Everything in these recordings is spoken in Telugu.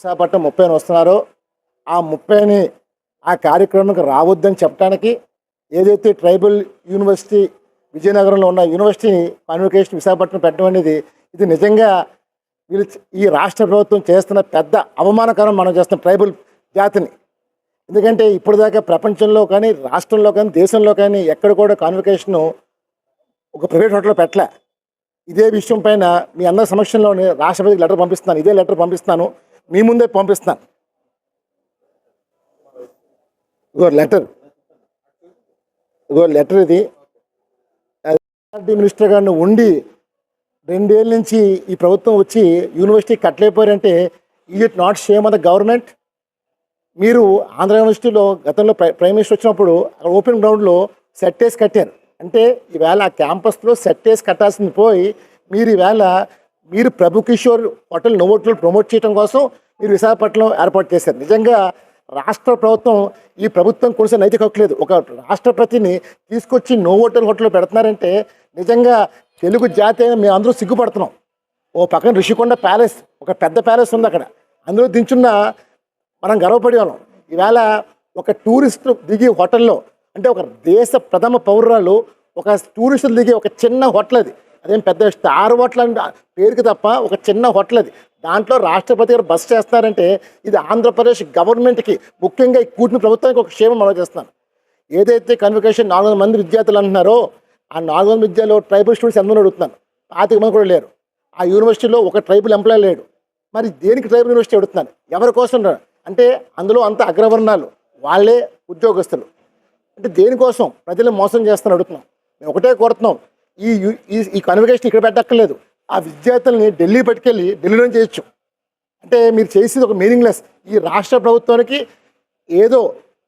విశాఖపట్నం 30న వస్తున్నారో ఆ 30ని ఆ కార్యక్రమానికి రావద్దని చెప్పడానికి ఏదైతే ట్రైబల్ యూనివర్సిటీ విజయనగరంలో ఉన్న యూనివర్సిటీని కాన్వకేషన్ విశాఖపట్నం పెట్టడం అనేది ఇది నిజంగా వీళ్ళు ఈ రాష్ట్ర ప్రభుత్వం చేస్తున్న పెద్ద అవమానకరం మనం చేస్తున్న ట్రైబల్ జాతిని. ఎందుకంటే ఇప్పటిదాకా ప్రపంచంలో కానీ రాష్ట్రంలో కానీ దేశంలో కానీ ఎక్కడ కూడా కాన్వకేషన్ ఒక ప్రైవేట్ హోటల్లో పెట్టలే. ఇదే విషయం పైన మీ అందరి సమక్షంలోనే రాష్ట్రపతికి లెటర్ పంపిస్తున్నాను. ఇదే లెటర్ పంపిస్తాను, మీ ముందే పంపిస్తాను. ఇగో లెటర్ ఇది మినిస్టర్ గారిని ఉండి 2 ఏళ్ళ నుంచి ఈ ప్రభుత్వం వచ్చి యూనివర్సిటీ కట్టలేకపోయారంటే is it not shame on the government? మీరు ఆంధ్ర యూనివర్సిటీలో గతంలో ప్రైమ్ మినిస్టర్ వచ్చినప్పుడు ఓపెన్ గ్రౌండ్లో సెట్ వేసి కట్టారు. అంటే ఈవేళ ఆ క్యాంపస్లో సెట్ వేసి కట్టాల్సింది పోయి మీరు ఈవేళ మీరు ప్రభు కిషోర్ హోటల్ నోవోటల్ ప్రమోట్ చేయడం కోసం మీరు విశాఖపట్నం ఏర్పాటు చేశారు. నిజంగా రాష్ట్ర ప్రభుత్వం ఈ ప్రభుత్వం కొలిసే నైతిక హక్కు లేదు. ఒక రాష్ట్రపతిని తీసుకొచ్చి నోవోటల్ హోటల్లో పెడుతున్నారంటే నిజంగా తెలుగు జాతి అయినా మేము అందరూ సిగ్గుపడుతున్నాం. ఓ పక్కన రిషికొండ ప్యాలెస్, ఒక పెద్ద ప్యాలెస్ ఉంది అక్కడ, అందులో దించున్న మనం గర్వపడే వాళ్ళం. ఈవేళ ఒక టూరిస్ట్ దిగి హోటల్లో, అంటే ఒక దేశ ప్రథమ పౌరురాలు ఒక టూరిస్టులు దిగి ఒక చిన్న హోటల్, అదేం పెద్ద స్టార్ హోటల్ అంటే పేరుకి తప్ప ఒక చిన్న హోటల్ అది, దాంట్లో రాష్ట్రపతి గారు బస్ చేస్తున్నారంటే ఇది ఆంధ్రప్రదేశ్ గవర్నమెంట్కి, ముఖ్యంగా ఈ కూటమి ప్రభుత్వానికి ఒక క్షేమం మనం చేస్తున్నాను. ఏదైతే కన్వకేషన్ 400 మంది విద్యార్థులు అంటున్నారో ఆ 400 విద్యలో ట్రైబల్ స్టూడెంట్స్ ఎంతమంది అడుగుతున్నాను? 25 మంది కూడా లేరు. ఆ యూనివర్సిటీలో ఒక ట్రైబల్ ఎంప్లాయీ లేడు. మరి దేనికి ట్రైబల్ యూనివర్సిటీ అడుగుతున్నాను? ఎవరి కోసం? అంటే అందులో అంత అగ్రవర్ణాలు, వాళ్ళే ఉద్యోగస్తులు. అంటే దేనికోసం? ప్రజలను మోసం చేస్తాను అడుగుతున్నాం. మేము ఒకటే కోరుతున్నాం, ఈ కన్వకేషన్ ఇక్కడ పెట్టక్కర్లేదు. ఆ విద్యార్థుల్ని ఢిల్లీ పట్టుకెళ్ళి ఢిల్లీలో చేయొచ్చు. అంటే మీరు చేసేది ఒక మీనింగ్లెస్. ఈ రాష్ట్ర ప్రభుత్వానికి ఏదో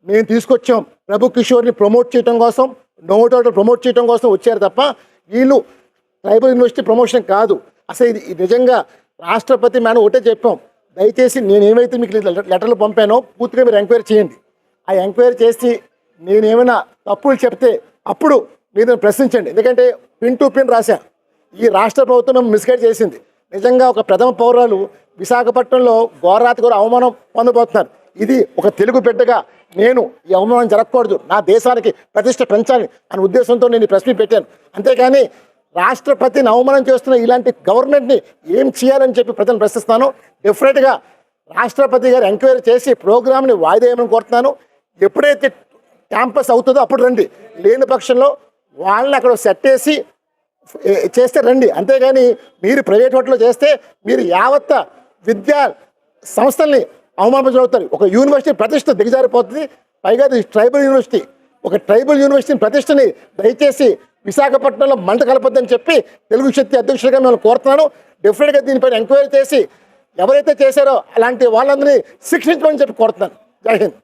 మేము తీసుకొచ్చాం ప్రభు కిషోర్ని ప్రమోట్ చేయడం కోసం, నోవోటల్ ప్రమోట్ చేయడం కోసం వచ్చారు తప్ప వీళ్ళు ట్రైబల్ యూనివర్సిటీ ప్రమోషన్ కాదు. అసలు ఇది నిజంగా రాష్ట్రపతి మేడం ఒకటే చెప్పాం, దయచేసి నేను ఏమైతే మీకు లెటర్లు పంపానో పూర్తిగా మీరు ఎంక్వైరీ చేయండి. ఆ ఎంక్వైరీ చేసి నేనేమైనా తప్పులు చెప్తే అప్పుడు మీరు ప్రశ్నించండి. ఎందుకంటే పిన్ టు పిన్ రాశా ఈ రాష్ట్ర ప్రభుత్వం మిస్గైడ్ చేసింది. నిజంగా ఒక ప్రథమ పౌరాలు విశాఖపట్నంలో ఘోరాతి ఘోర అవమానం పొందబోతున్నారు. ఇది ఒక తెలుగు బిడ్డగా నేను ఈ అవమానం జరగకూడదు, నా దేశానికి ప్రతిష్ట పెంచాలి అనే ఉద్దేశంతో నేను ఈ ప్రెస్ మీట్ పెట్టాను. అంతేకాని రాష్ట్రపతిని అవమానం చేస్తున్న ఇలాంటి గవర్నమెంట్ని ఏం చేయాలని చెప్పి ప్రజలను ప్రశ్నిస్తాను. డెఫినెట్గా రాష్ట్రపతి గారు ఎంక్వైరీ చేసి ప్రోగ్రామ్ని వాయిదా వేయమని కోరుతున్నాను. ఎప్పుడైతే క్యాంపస్ అవుతుందో అప్పుడు రండి, లేని పక్షంలో వాళ్ళని అక్కడ సెట్ వేసి చేస్తే రండి. అంతేగాని మీరు ప్రైవేట్ హోటల్లో చేస్తే మీరు యావత్ విద్యా సంస్థల్ని అవమానపరచవుతారు. ఒక యూనివర్సిటీ ప్రతిష్ట దిగజారిపోతుంది. పైగా ఇది ట్రైబల్ యూనివర్సిటీ. ఒక ట్రైబల్ యూనివర్సిటీ ప్రతిష్టని దయచేసి విశాఖపట్నంలో మంట కలపొద్దని చెప్పి తెలుగు శక్తి అధ్యక్షుడిగా నేను కోరుతున్నాను. డెఫినెట్గా దీనిపైన ఎంక్వైరీ చేసి ఎవరైతే చేశారో అలాంటి వాళ్ళందరినీ శిక్షించమని చెప్పి కోరుతున్నాను. జై హింద్.